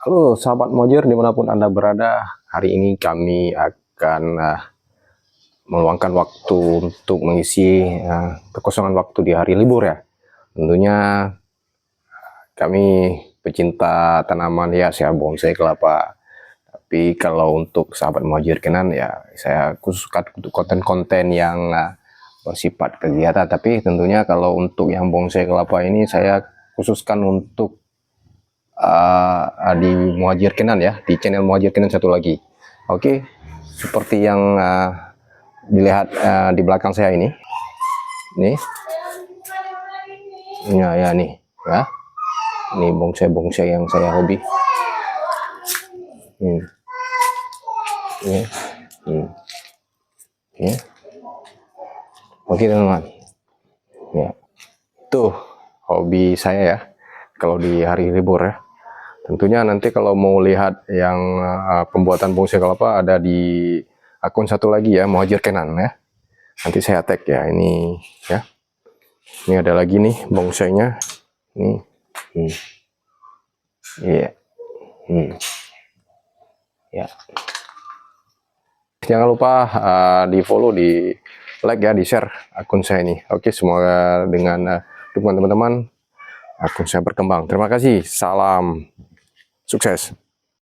Halo sahabat Mojir dimanapun Anda berada, hari ini kami akan meluangkan waktu untuk mengisi kekosongan waktu di hari libur ya. Tentunya kami pecinta tanaman hias ya, bonsai kelapa. Tapi kalau untuk sahabat Mojir Kenan ya, saya khususkan untuk konten-konten yang bersifat kegiatan. Tapi tentunya kalau untuk yang bonsai kelapa ini saya khususkan untuk di Muhajir Kenan ya, di channel Muhajir Kenan satu lagi. Oke, seperti yang dilihat di belakang saya ini, ya nih, ya, ini bonsai-bonsai yang saya hobi. Oke teman-teman, ya, tuh hobi saya ya, kalau di hari libur ya. Tentunya nanti kalau mau lihat yang pembuatan bonsai kelapa ada di akun satu lagi ya, Muhajir Kenan ya. Nanti saya tag ya, ini ya. Ini ada lagi nih bonsainya. Nih. Iya. Ya. Jangan lupa di follow, di like ya, di share akun saya ini. Oke, semoga dengan dukungan teman-teman akun saya berkembang. Terima kasih. Salam sukses.